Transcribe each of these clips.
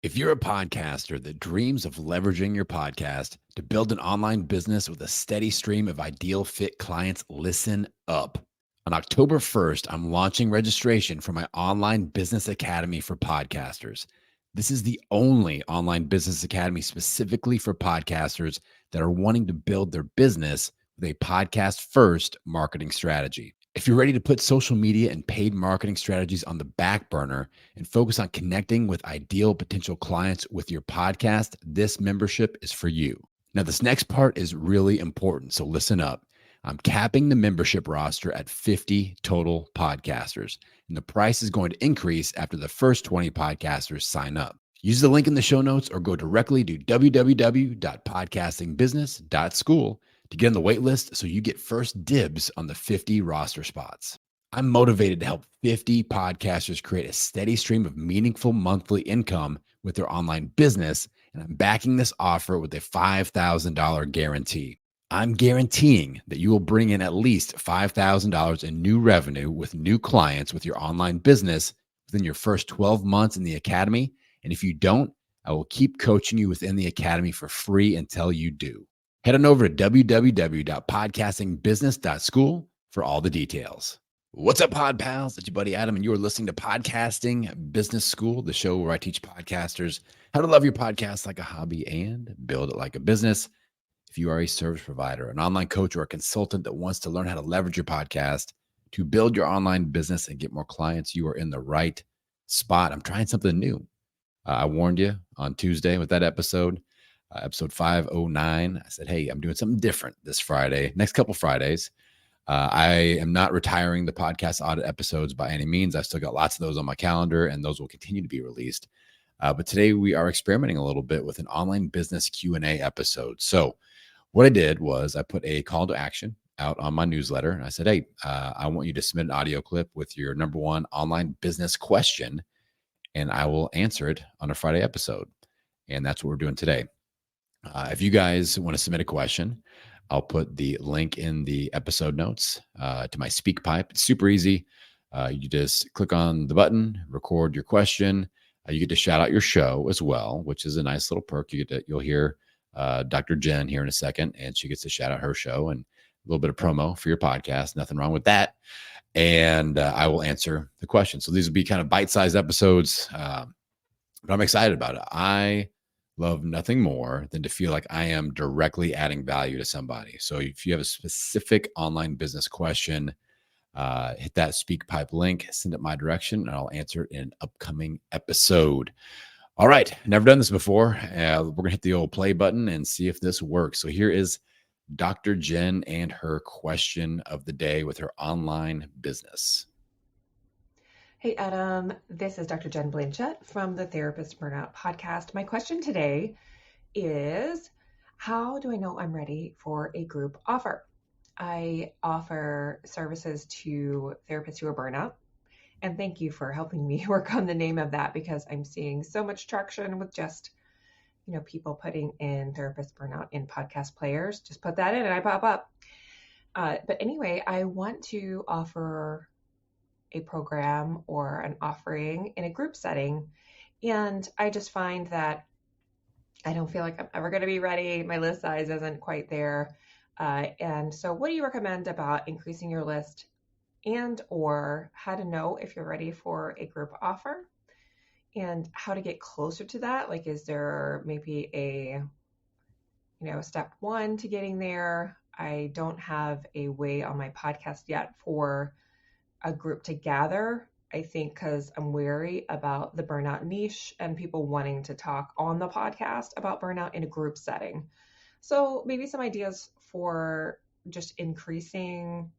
If you're a podcaster that dreams of leveraging your podcast to build an online business with a steady stream of ideal fit clients, listen up. On October 1st, I'm launching registration for my online business academy for podcasters. This is the only online business academy specifically for podcasters that are wanting to build their business with a podcast first marketing strategy. If you're ready to put social media and paid marketing strategies on the back burner and focus on connecting with ideal potential clients with your podcast, this membership is for you. Now, this next part is really important, so listen up. I'm capping the membership roster at 50 total podcasters, and the price is going to increase after the first 20 podcasters sign up. Use the link in the show notes or go directly to www.podcastingbusiness.school to get on the wait list so you get first dibs on the 50 roster spots. I'm motivated to help 50 podcasters create a steady stream of meaningful monthly income with their online business, and I'm backing this offer with a $5,000 guarantee. I'm guaranteeing that you will bring in at least $5,000 in new revenue with new clients with your online business within your first 12 months in the academy. And if you don't, I will keep coaching you within the academy for free until you do. Head on over to www.podcastingbusiness.school for all the details. What's up, Pod Pals? It's your buddy Adam, and you are listening to Podcasting Business School, the show where I teach podcasters how to love your podcast like a hobby and build it like a business. If you are a service provider, an online coach, or a consultant that wants to learn how to leverage your podcast to build your online business and get more clients, you are in the right spot. I'm trying something new. I warned you on Tuesday with that episode, episode 509. I said, hey, I'm doing something different this Friday, next couple Fridays. I am not retiring the podcast audit episodes by any means. I've still got lots of those on my calendar, and those will continue to be released. But today we are experimenting a little bit with an online business Q&A episode. So what I did was I put a call to action out on my newsletter. And I said, hey, I want you to submit an audio clip with your number one online business question, and I will answer it on a Friday episode. And that's what we're doing today. If you guys want to submit a question, I'll put the link in the episode notes to my SpeakPipe. It's super easy. You just click on the button, record your question. You get to shout out your show as well, which is a nice little perk. You'll hear Dr. Jen here in a second, and she gets to shout out her show and a little bit of promo for your podcast. Nothing wrong with that. And I will answer the question. So these will be kind of bite-sized episodes, but I'm excited about it. I love nothing more than to feel like I am directly adding value to somebody. So if you have a specific online business question, hit that SpeakPipe link, send it my direction, and I'll answer it in an upcoming episode. All right. Never done this before. We're going to hit the old play button and see if this works. So here is Dr. Jen and her question of the day with her online business. Hey, Adam. This is Dr. Jen Blanchett from the Therapist Burnout Podcast. My question today is, how do I know I'm ready for a group offer? I offer services to therapists who are burnout. And thank you for helping me work on the name of that, because I'm seeing so much traction with just, people putting in therapist burnout in podcast players. Just put that in and I pop up. But anyway, I want to offer a program or an offering in a group setting. And I just find that I don't feel like I'm ever going to be ready. My list size isn't quite there. And so what do you recommend about increasing your list and or how to know if you're ready for a group offer and how to get closer to that? Like, is there maybe a, step one to getting there? I don't have a way on my podcast yet for a group to gather, I think, because I'm wary about the burnout niche and people wanting to talk on the podcast about burnout in a group setting. So maybe some ideas for just increasing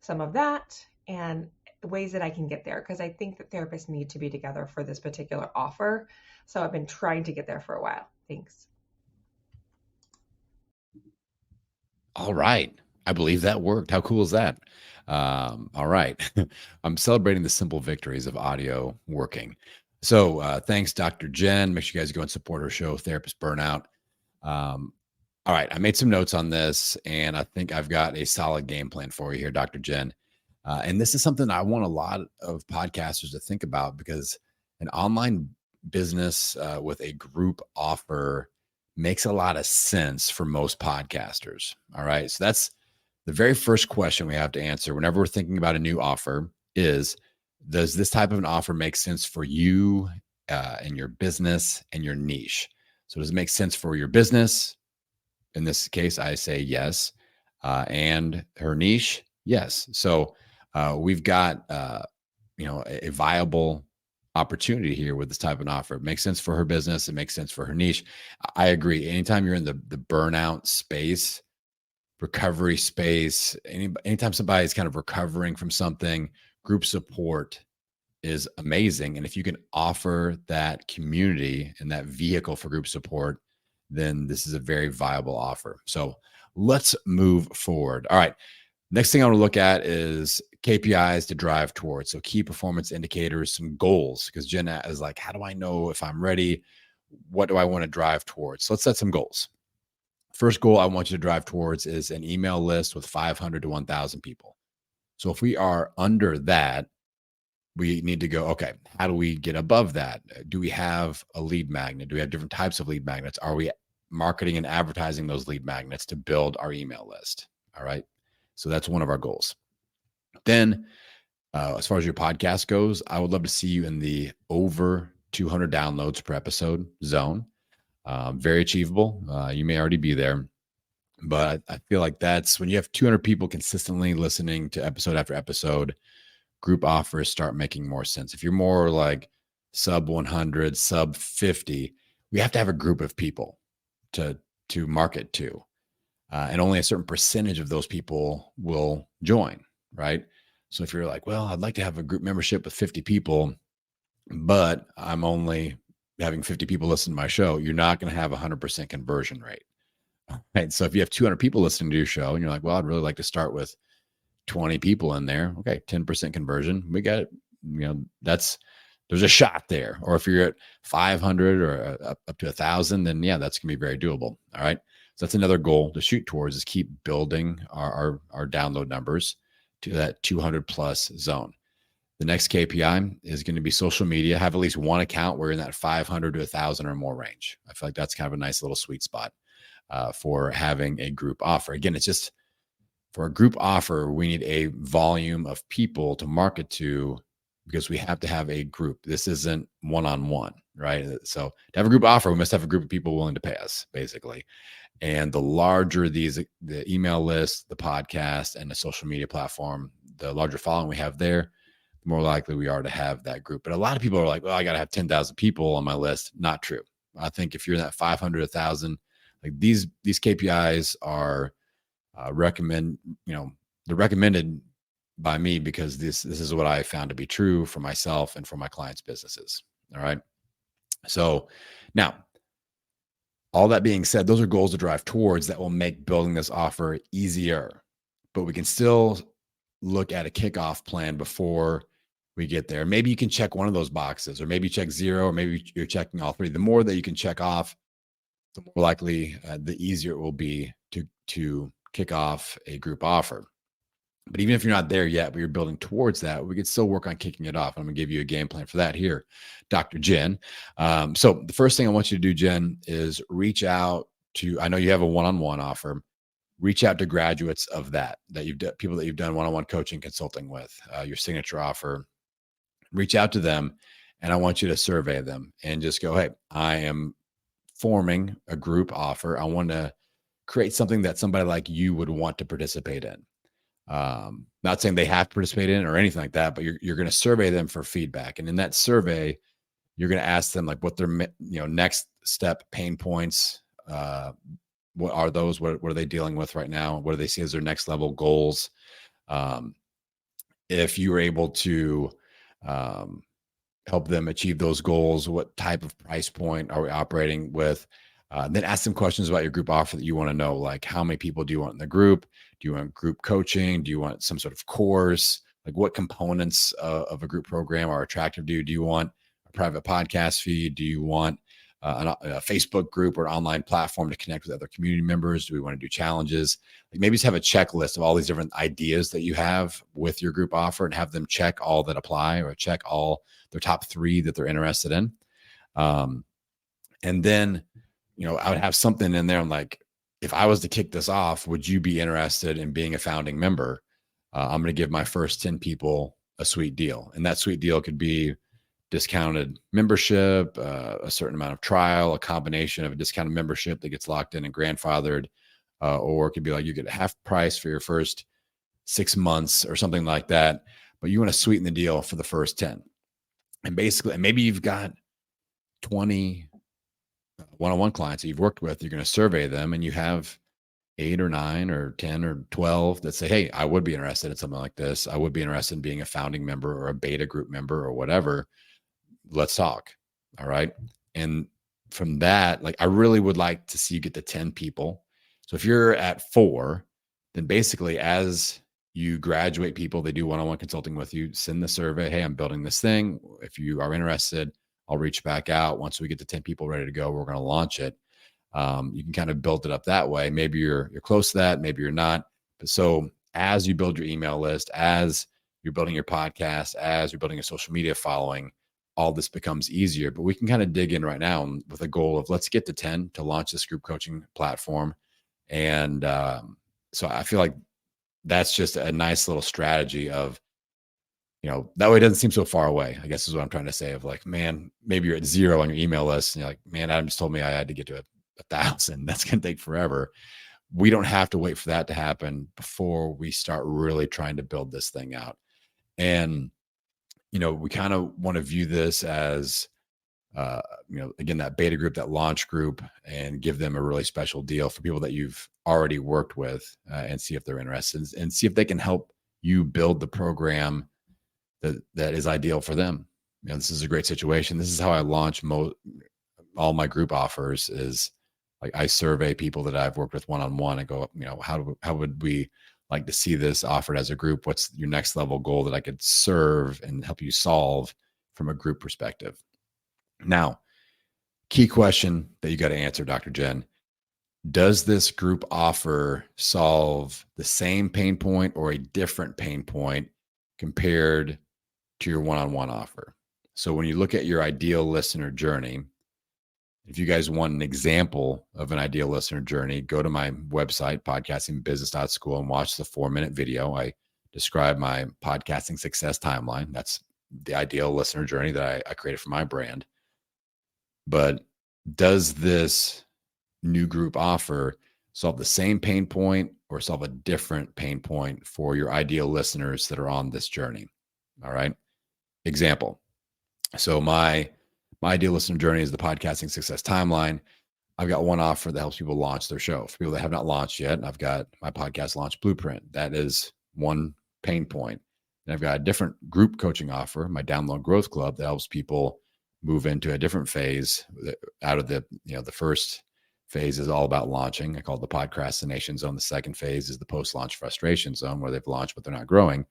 some of that and ways that I can get there, because I think that therapists need to be together for this particular offer. So I've been trying to get there for a while. Thanks. All right. I believe that worked. How cool is that? All right. I'm celebrating the simple victories of audio working. So thanks, Dr. Jen. Make sure you guys go and support her show, Therapist Burnout. All right. I made some notes on this, and I think I've got a solid game plan for you here, Dr. Jen. And this is something I want a lot of podcasters to think about, because an online business with a group offer makes a lot of sense for most podcasters. All right. So that's the very first question we have to answer whenever we're thinking about a new offer is, does this type of an offer make sense for you and your business and your niche? So does it make sense for your business? In this case, I say yes. And her niche, yes. So we've got, a viable opportunity here with this type of an offer. It makes sense for her business. It makes sense for her niche. I agree. Anytime you're in the burnout space, recovery space, anytime somebody's kind of recovering from something, group support is amazing. And if you can offer that community and that vehicle for group support, then this is a very viable offer. So let's move forward. All right. Next thing I want to look at is KPIs to drive towards. So key performance indicators, some goals, because Jen is like, how do I know if I'm ready? What do I want to drive towards? So let's set some goals. First goal I want you to drive towards is an email list with 500 to 1,000 people. So if we are under that, we need to go, okay, how do we get above that? Do we have a lead magnet? Do we have different types of lead magnets? Are we marketing and advertising those lead magnets to build our email list? All right. So that's one of our goals. Then, as far as your podcast goes, I would love to see you in the over 200 downloads per episode zone. Very achievable. You may already be there, but I feel like that's when you have 200 people consistently listening to episode after episode, group offers start making more sense. If you're more like sub 100, sub 50, we have to have a group of people to market to. And only a certain percentage of those people will join, right? So if you're like, well, I'd like to have a group membership with 50 people, but I'm only having 50 people listen to my show, you're not going to have 100% conversion rate. Right. So if you have 200 people listening to your show and you're like, well, I'd really like to start with 20 people in there. Okay. 10% conversion. We got it. There's a shot there. Or if you're at 500 or up to 1,000, then yeah, that's going to be very doable. All right. So that's another goal to shoot towards, is keep building our download numbers to that 200 plus zone. The next KPI is going to be social media. Have at least one account where you're in that 500 to 1,000 or more range. I feel like that's kind of a nice little sweet spot for having a group offer. Again, it's just for a group offer, we need a volume of people to market to, because we have to have a group. This isn't one-on-one, right? So to have a group offer, we must have a group of people willing to pay us, basically. And the larger the email list, the podcast, and the social media platform, the larger following we have there, the more likely we are to have that group. But a lot of people are like, well, I got to have 10,000 people on my list. Not true. I think if you're in that 500, 1,000, like these KPIs are they're recommended by me because this is what I found to be true for myself and for my clients' businesses. All right. So now, all that being said, those are goals to drive towards that will make building this offer easier, but we can still look at a kickoff plan before we get there. Maybe you can check one of those boxes, or maybe check 0, or maybe you're checking all 3. The more that you can check off, the more likely, the easier it will be to kick off a group offer. But even if you're not there yet, but you're building towards that, we could still work on kicking it off. I'm going to give you a game plan for that here, Dr. Jen. So the first thing I want you to do, Jen, is reach out to, I know you have a one-on-one offer. Reach out to graduates of that you've done, people that you've done one-on-one coaching consulting with, your signature offer. Reach out to them, and I want you to survey them and just go, hey, I am forming a group offer. I want to create something that somebody like you would want to participate in. Not saying they have to participate in it or anything like that, but you're going to survey them for feedback. And in that survey, you're going to ask them like what their next step pain points, what are those? What are they dealing with right now? What do they see as their next level goals? If you were able to help them achieve those goals, what type of price point are we operating with? Then ask them questions about your group offer that you want to know, like how many people do you want in the group? Do you want group coaching? Do you want some sort of course? Like what components of a group program are attractive to you? Do you want a private podcast feed? Do you want a Facebook group or an online platform to connect with other community members? Do we want to do challenges? Like maybe just have a checklist of all these different ideas that you have with your group offer and have them check all that apply, or check all their top 3 that they're interested in. And then, I would have something in there. I'm like, if I was to kick this off, would you be interested in being a founding member? I'm going to give my first 10 people a sweet deal. And that sweet deal could be discounted membership, a certain amount of trial, a combination of a discounted membership that gets locked in and grandfathered, or it could be like you get half price for your first 6 months or something like that. But you want to sweeten the deal for the first 10. And basically, and maybe you've got 20 one-on-one clients that you've worked with. You're going to survey them, and you have 8 or 9 or 10 or 12 that say, hey, I would be interested in something like this. I would be interested in being a founding member or a beta group member or whatever. Let's talk. All right. And from that, like, I really would like to see you get to 10 people. So if you're at 4, then basically as you graduate people, they do one-on-one consulting with you, send the survey. Hey, I'm building this thing. If you are interested, I'll reach back out. Once we get to 10 people ready to go, we're going to launch it. You can kind of build it up that way. Maybe you're close to that, maybe you're not. But so as you build your email list, as you're building your podcast, as you're building a social media following, all this becomes easier. But we can kind of dig in right now with a goal of let's get to 10 to launch this group coaching platform. And so I feel like that's just a nice little strategy of, that way it doesn't seem so far away, I guess is what I'm trying to say, of like, man, maybe you're at 0 on your email list and you're like, man, Adam just told me I had to get to 1,000. That's going to take forever. We don't have to wait for that to happen before we start really trying to build this thing out. And, we kind of want to view this as, again, that beta group, that launch group, and give them a really special deal for people that you've already worked with, and see if they're interested and see if they can help you build the program that is ideal for them. This is a great situation. This is how I launch all my group offers, is like I survey people that I've worked with one-on-one and go, how would we like to see this offered as a group? What's your next level goal that I could serve and help you solve from a group perspective? Now, key question that you got to answer, Dr. Jen, does this group offer solve the same pain point or a different pain point compared to your one-on-one offer? So when you look at your ideal listener journey, if you guys want an example of an ideal listener journey, go to my website, podcastingbusiness.school, and watch the 4-minute video. I describe my podcasting success timeline. That's the ideal listener journey that I created for my brand. But does this new group offer solve the same pain point or solve a different pain point for your ideal listeners that are on this journey? All right. Example. So my ideal listener journey is the podcasting success timeline. I've got one offer that helps people launch their show. For people that have not launched yet, I've got my podcast launch blueprint. That is one pain point. And I've got a different group coaching offer, my Download Growth Club, that helps people move into a different phase out of the first phase is all about launching. I call it the podcastination zone. The second phase is the post-launch frustration zone, where they've launched, but they're not growing.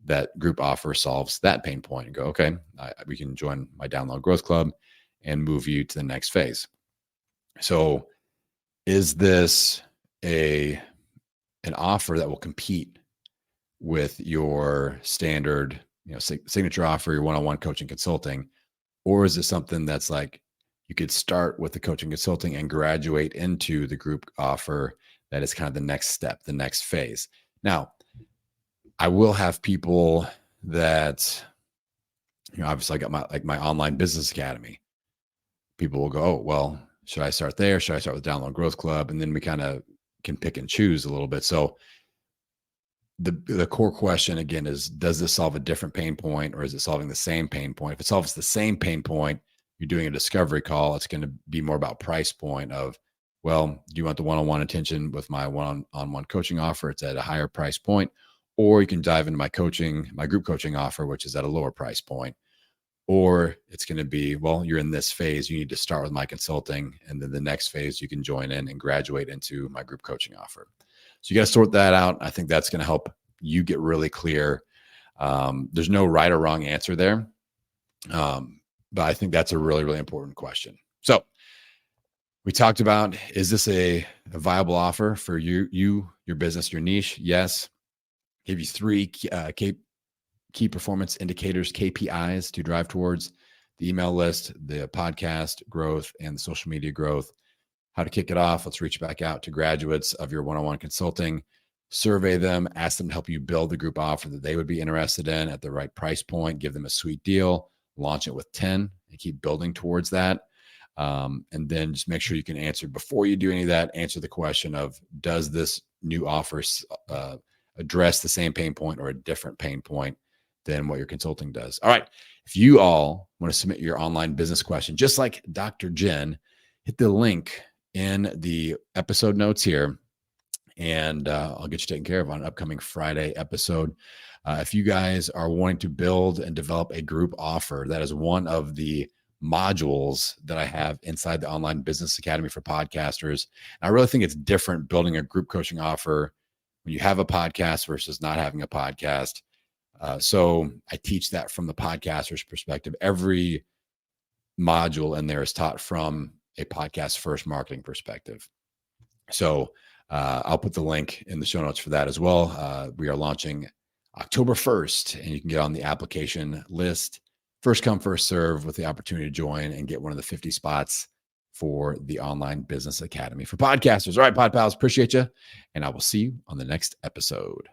That group offer solves that pain point and go, okay, we can join my Download Growth Club and move you to the next phase. So is this an offer that will compete with your standard, signature offer, your one-on-one coaching consulting? Or is it something that's like, you could start with the coaching consulting and graduate into the group offer that is kind of the next step, the next phase? Now, I will have people that, obviously I got my online business academy. People will go, oh, well, should I start there? Should I start with Download Growth Club? And then we kind of can pick and choose a little bit. So the core question again is, does this solve a different pain point, or is it solving the same pain point? If it solves the same pain point, you're doing a discovery call. It's going to be more about price point of, well, do you want the one-on-one attention with my one-on-one coaching offer? It's at a higher price point. Or you can dive into my group coaching offer, which is at a lower price point. Or it's going to be, well, you're in this phase, you need to start with my consulting, and then the next phase you can join in and graduate into my group coaching offer. So you got to sort that out. I think that's going to help you get really clear. There's no right or wrong answer there. But I think that's a really, really important question. So we talked about, is this a viable offer for you, your business, your niche? Yes. Give you 3 key performance indicators, KPIs, to drive towards. the email list, the podcast growth, and the social media growth. How to kick it off. Let's reach back out to graduates of your one-on-one consulting, survey them, ask them to help you build the group offer that they would be interested in at the right price point, give them a sweet deal, launch it with 10 and keep building towards that. And then just make sure you can answer before you do any of that, answer the question of, does this new offer address the same pain point or a different pain point than what your consulting does? All right. If you all want to submit your online business question, just like Dr. Jen, hit the link in the episode notes here, and I'll get you taken care of on an upcoming Friday episode. If you guys are wanting to build and develop a group offer, that is one of the modules that I have inside the Online Business Academy for Podcasters. And I really think it's different building a group coaching offer when you have a podcast versus not having a podcast. So I teach that from the podcaster's perspective. Every module in there is taught from a podcast first marketing perspective. So I'll put the link in the show notes for that as well. We are launching October 1st, and you can get on the application list. First come, first serve, with the opportunity to join and get one of the 50 spots for the Online Business Academy for Podcasters. All right, Pod Pals, appreciate you. And I will see you on the next episode.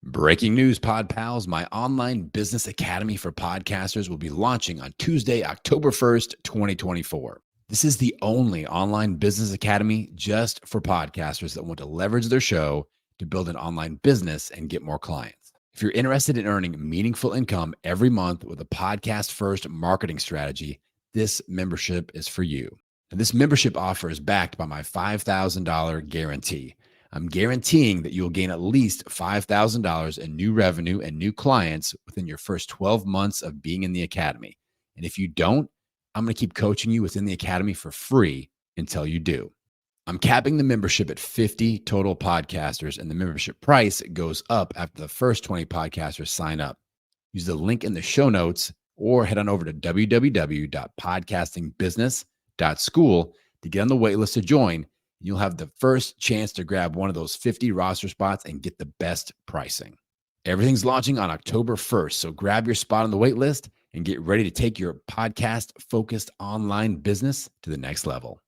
Breaking news, Pod Pals. My Online Business Academy for Podcasters will be launching on Tuesday, October 1st, 2024. This is the only online business academy just for podcasters that want to leverage their show to build an online business and get more clients. If you're interested in earning meaningful income every month with a podcast first marketing strategy, this membership is for you. And this membership offer is backed by my $5,000 guarantee. I'm guaranteeing that you will gain at least $5,000 in new revenue and new clients within your first 12 months of being in the academy. And if you don't, I'm going to keep coaching you within the academy for free until you do. I'm capping the membership at 50 total podcasters, and the membership price goes up after the first 20 podcasters sign up. Use the link in the show notes or head on over to www.podcastingbusiness.school to get on the waitlist to join. You'll have the first chance to grab one of those 50 roster spots and get the best pricing. Everything's launching on October 1st, so grab your spot on the waitlist and get ready to take your podcast-focused online business to the next level.